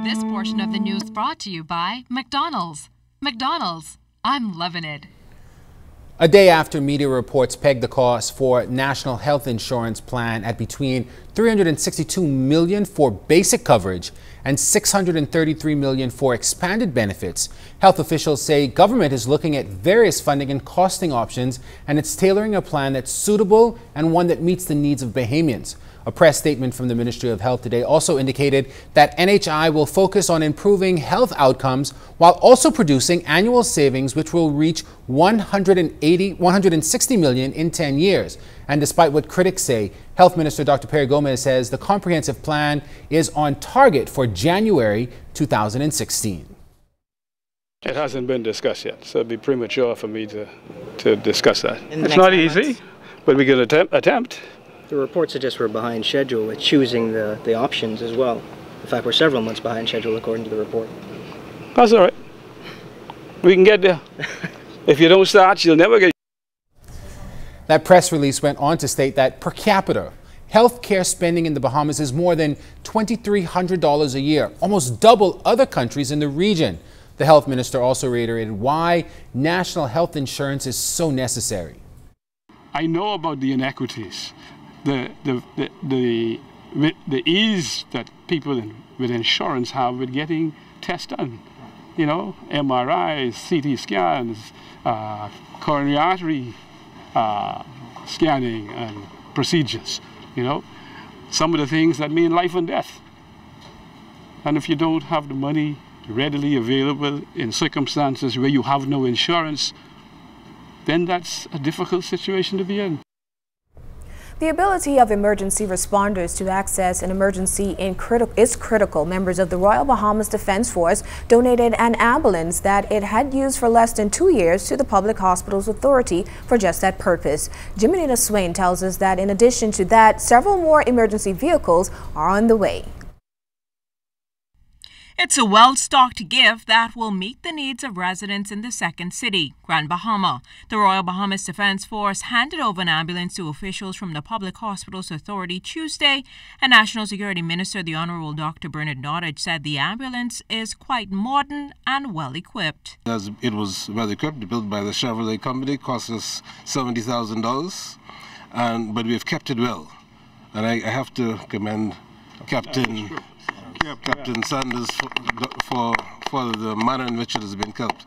This portion of the news brought to you by McDonald's. McDonald's, I'm loving it. A day after media reports pegged the cost for National Health Insurance Plan at between $362 million for basic coverage and $633 million for expanded benefits, health officials say government is looking at various funding and costing options, and it's tailoring a plan that's suitable and one that meets the needs of Bahamians. A press statement from the Ministry of Health today also indicated that NHI will focus on improving health outcomes while also producing annual savings which will reach $160 million in 10 years. And despite what critics say, Health Minister Dr. Perry Gomez says the comprehensive plan is on target for January 2016. It hasn't been discussed yet, so it'd be premature for me to discuss that. It's not easy, but we can attempt. The report suggests we're behind schedule with choosing the options as well. In fact, we're several months behind schedule according to the report. That's all right. We can get there. If you don't start, you'll never get. That press release went on to state that per capita, health care spending in the Bahamas is more than $2,300 a year, almost double other countries in the region. The health minister also reiterated why national health insurance is so necessary. I know about the inequities. The ease that people with insurance have with getting tests done, you know, MRIs, CT scans, coronary artery scanning and procedures, you know, some of the things that mean life and death. And if you don't have the money readily available in circumstances where you have no insurance, then that's a difficult situation to be in. The ability of emergency responders to access an emergency is critical. Members of the Royal Bahamas Defense Force donated an ambulance that it had used for less than 2 years to the Public Hospitals Authority for just that purpose. Jimenita Swain tells us that in addition to that, several more emergency vehicles are on the way. It's a well-stocked gift that will meet the needs of residents in the second city, Grand Bahama. The Royal Bahamas Defense Force handed over an ambulance to officials from the Public Hospitals Authority Tuesday, and National Security Minister, the Honorable Dr. Bernard Nottage, said the ambulance is quite modern and well-equipped. It was well-equipped, built by the Chevrolet company, cost us $70,000, but we've kept it well. And I have to commend Captain Sanders for the manner in which it has been kept.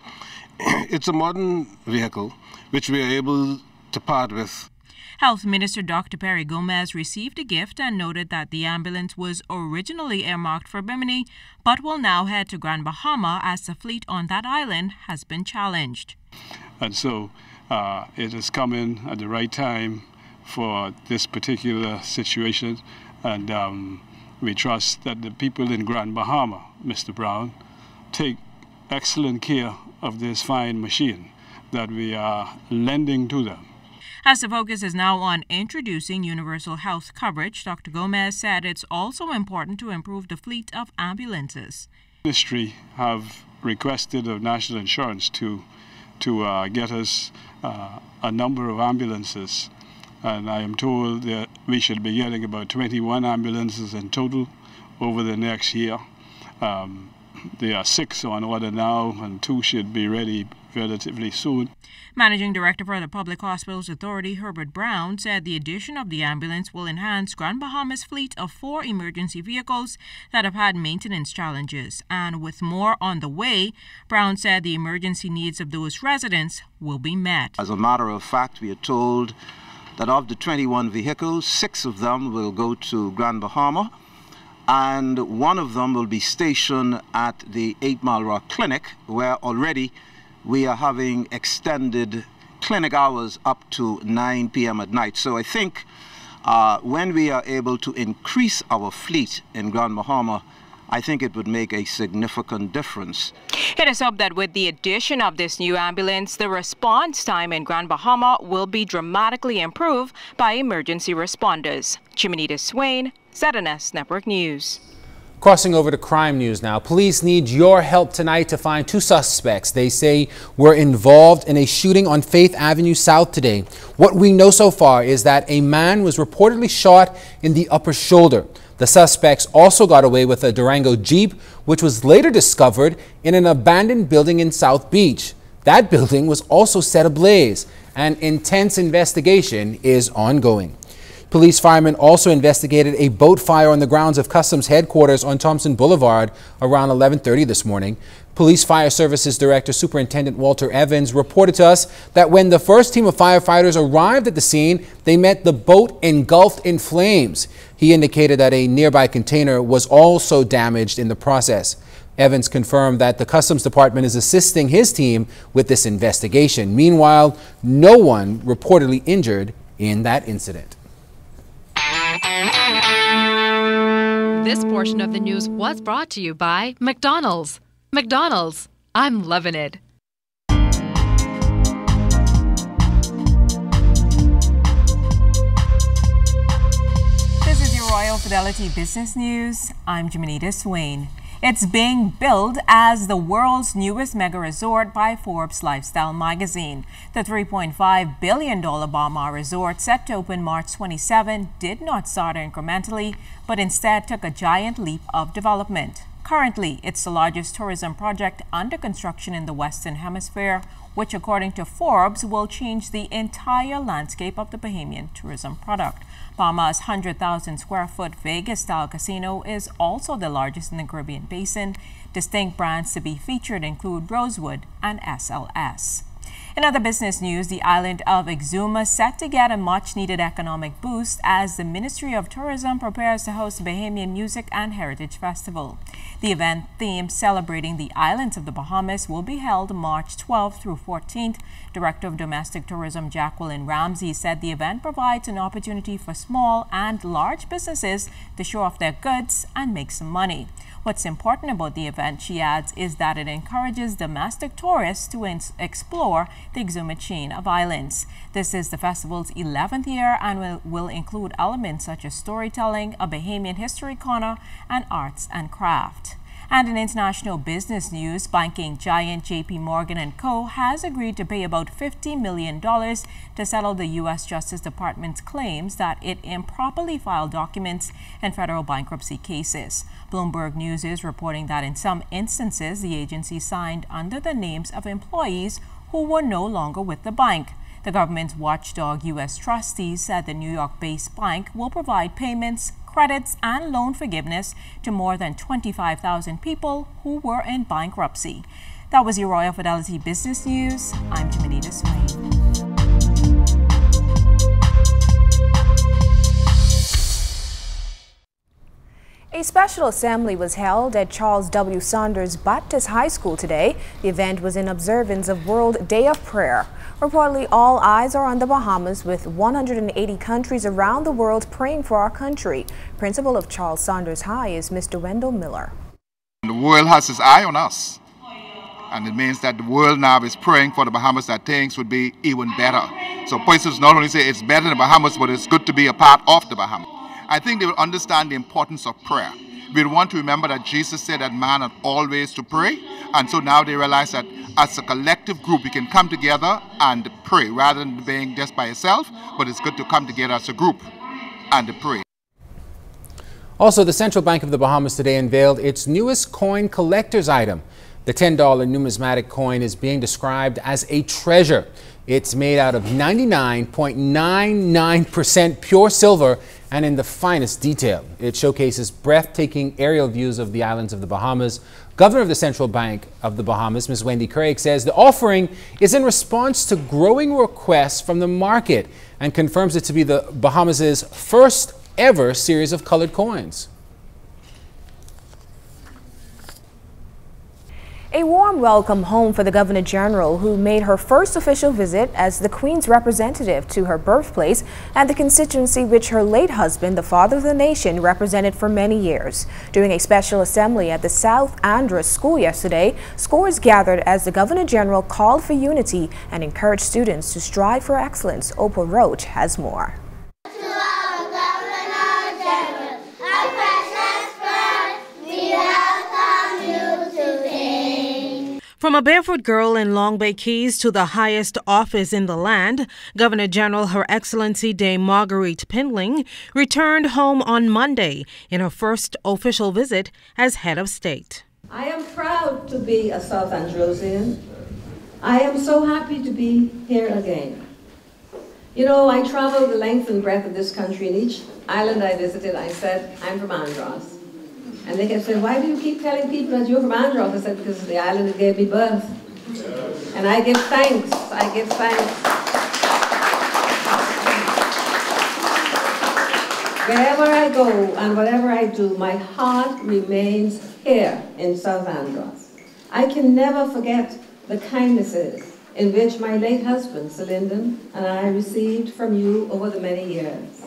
It's a modern vehicle which we are able to part with. Health Minister Dr. Perry Gomez received a gift and noted that the ambulance was originally earmarked for Bimini, but will now head to Grand Bahama as the fleet on that island has been challenged. And so it has come in at the right time for this particular situation, and we trust that the people in Grand Bahama, Mr. Brown, take excellent care of this fine machine that we are lending to them. As the focus is now on introducing universal health coverage, Dr. Gomez said it's also important to improve the fleet of ambulances. The ministry have requested of National Insurance to get us a number of ambulances. And I am told that we should be getting about 21 ambulances in total over the next year. There are 6 on order now, and 2 should be ready relatively soon. Managing Director for the Public Hospitals Authority, Herbert Brown, said the addition of the ambulance will enhance Grand Bahama's fleet of 4 emergency vehicles that have had maintenance challenges. And with more on the way, Brown said the emergency needs of those residents will be met. As a matter of fact, we are told that of the 21 vehicles, 6 of them will go to Grand Bahama, and 1 of them will be stationed at the 8 Mile Rock Clinic, where already we are having extended clinic hours up to 9 p.m. at night. So I think when we are able to increase our fleet in Grand Bahama, I think it would make a significant difference. It is hoped that with the addition of this new ambulance, the response time in Grand Bahama will be dramatically improved by emergency responders. Jimenita Swain, ZNS Network News. Crossing over to crime news now. Police need your help tonight to find 2 suspects they say were involved in a shooting on Faith Avenue South today. What we know so far is that a man was reportedly shot in the upper shoulder. The suspects also got away with a Durango Jeep, which was later discovered in an abandoned building in South Beach. That building was also set ablaze. An intense investigation is ongoing. Police firemen also investigated a boat fire on the grounds of Customs headquarters on Thompson Boulevard around 11:30 this morning. Police Fire Services Director Superintendent Walter Evans reported to us that when the first team of firefighters arrived at the scene, they met the boat engulfed in flames. He indicated that a nearby container was also damaged in the process. Evans confirmed that the Customs Department is assisting his team with this investigation. Meanwhile, no one reportedly injured in that incident. This portion of the news was brought to you by McDonald's. McDonald's, I'm loving it. This is your Royal Fidelity Business News. I'm Jimenita Swain. It's being billed as the world's newest mega resort by Forbes Lifestyle magazine. The $3.5 billion Baha resort, set to open March 27, did not start incrementally, but instead took a giant leap of development. Currently, it's the largest tourism project under construction in the Western Hemisphere, which, according to Forbes, will change the entire landscape of the Bahamian tourism product. Bahamas' 100,000 square foot Vegas-style casino is also the largest in the Caribbean basin. Distinct brands to be featured include Rosewood and SLS. In other business news, the island of Exuma set to get a much-needed economic boost as the Ministry of Tourism prepares to host the Bahamian Music and Heritage Festival. The event, themed celebrating the islands of the Bahamas, will be held March 12th through 14th. Director of Domestic Tourism Jacqueline Ramsey said the event provides an opportunity for small and large businesses to show off their goods and make some money. What's important about the event, she adds, is that it encourages domestic tourists to explore the Exuma chain of islands. This is the festival's 11th year and will include elements such as storytelling, a Bahamian history corner, and arts and craft. And in international business news, banking giant JP Morgan & Co. has agreed to pay about $50 million to settle the U.S. Justice Department's claims that it improperly filed documents in federal bankruptcy cases. Bloomberg News is reporting that in some instances, the agency signed under the names of employees who were no longer with the bank. The government's watchdog U.S. trustees said the New York-based bank will provide payments, credits, and loan forgiveness to more than 25,000 people who were in bankruptcy. That was your Royal Fidelity Business News. I'm Jimenita Swain. A special assembly was held at Charles W. Saunders Baptist High School today. The event was in observance of World Day of Prayer. Reportedly, all eyes are on the Bahamas, with 180 countries around the world praying for our country. Principal of Charles Saunders High is Mr. Wendell Miller. The world has its eye on us, and it means that the world now is praying for the Bahamas that things would be even better. So persons not only say it's better in the Bahamas, but it's good to be a part of the Bahamas. I think they will understand the importance of prayer. We want to remember that Jesus said that man ought always to pray, and so now they realize that as a collective group we can come together and pray rather than being just by yourself, but it's good to come together as a group and pray. Also, the Central Bank of the Bahamas today unveiled its newest coin collector's item. The $10 numismatic coin is being described as a treasure. It's made out of 99.99% pure silver and in the finest detail. It showcases breathtaking aerial views of the islands of the Bahamas. Governor of the Central Bank of the Bahamas, Ms. Wendy Craig, says the offering is in response to growing requests from the market and confirms it to be the Bahamas' first ever series of colored coins. A warm welcome home for the Governor General, who made her first official visit as the Queen's representative to her birthplace and the constituency which her late husband, the father of the nation, represented for many years. During a special assembly at the South Andros School yesterday, scores gathered as the Governor General called for unity and encouraged students to strive for excellence. Oprah Roach has more. From a barefoot girl in Long Bay Keys to the highest office in the land, Governor General Her Excellency Dame Marguerite Pindling returned home on Monday in her first official visit as head of state. I am proud to be a South Androsian. I am so happy to be here again. You know, I traveled the length and breadth of this country, and each island I visited, I said, I'm from Andros. And they kept saying, why do you keep telling people that you're from Andros? I said, because it's the island that gave me birth. And I give thanks. I give thanks. Wherever I go and whatever I do, my heart remains here in South Andros. I can never forget the kindnesses in which my late husband, Sir Lyndon, and I received from you over the many years.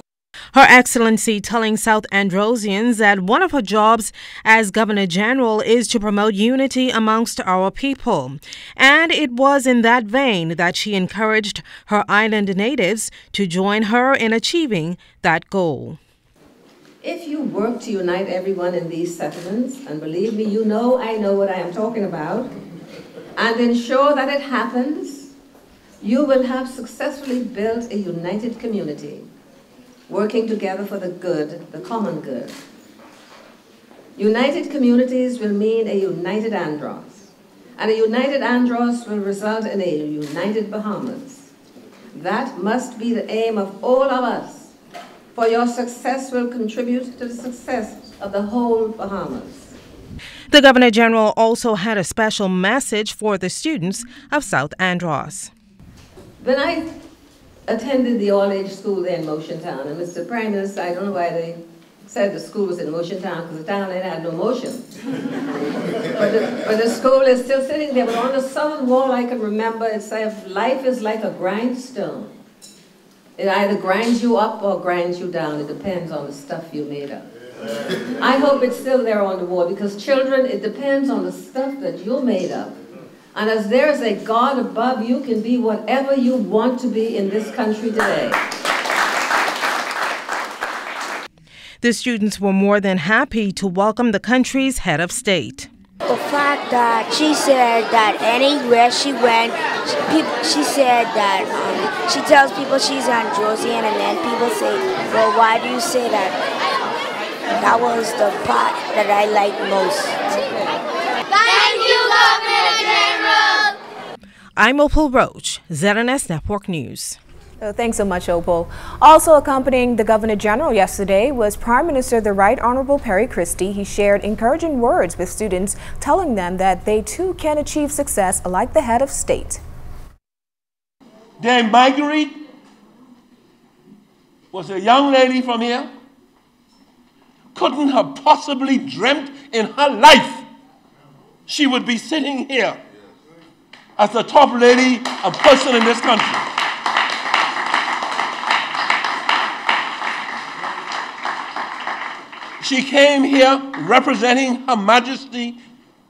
Her Excellency telling South Androsians that one of her jobs as Governor General is to promote unity amongst our people. And it was in that vein that she encouraged her island natives to join her in achieving that goal. If you work to unite everyone in these settlements, and believe me, you know I know what I am talking about, and ensure that it happens, you will have successfully built a united community, working together for the good, the common good. United communities will mean a united Andros, and a united Andros will result in a united Bahamas. That must be the aim of all of us, for your success will contribute to the success of the whole Bahamas. The Governor General also had a special message for the students of South Andros. When I attended the all-age school there in Motion Town, and Mr. Prime Minister, I don't know why they said the school was in Motion Town, because the town had no motion. but the school is still sitting there, but on the southern wall I can remember it said, life is like a grindstone. It either grinds you up or grinds you down. It depends on the stuff you made up. I hope it's still there on the wall, because children, it depends on the stuff that you made up. And as there is a God above, you can be whatever you want to be in this country today. The students were more than happy to welcome the country's head of state. The fact that she said that anywhere she went, she said that she tells people she's Androsian, and then people say, well, why do you say that? That was the part that I liked most. Thank you, Governor General! I'm Opal Roach, ZNS Network News. Thanks so much, Opal. Also accompanying the Governor General yesterday was Prime Minister the Right Honorable Perry Christie. He shared encouraging words with students, telling them that they too can achieve success like the head of state. Dame Marguerite was a young lady from here. Couldn't have possibly dreamt in her life she would be sitting here as the top lady, a person in this country. She came here representing Her Majesty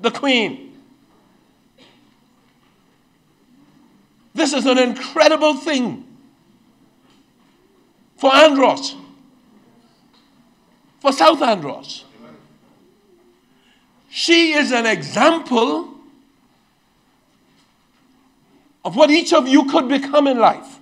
the Queen. This is an incredible thing for Andros, for South Andros. She is an example of what each of you could become in life.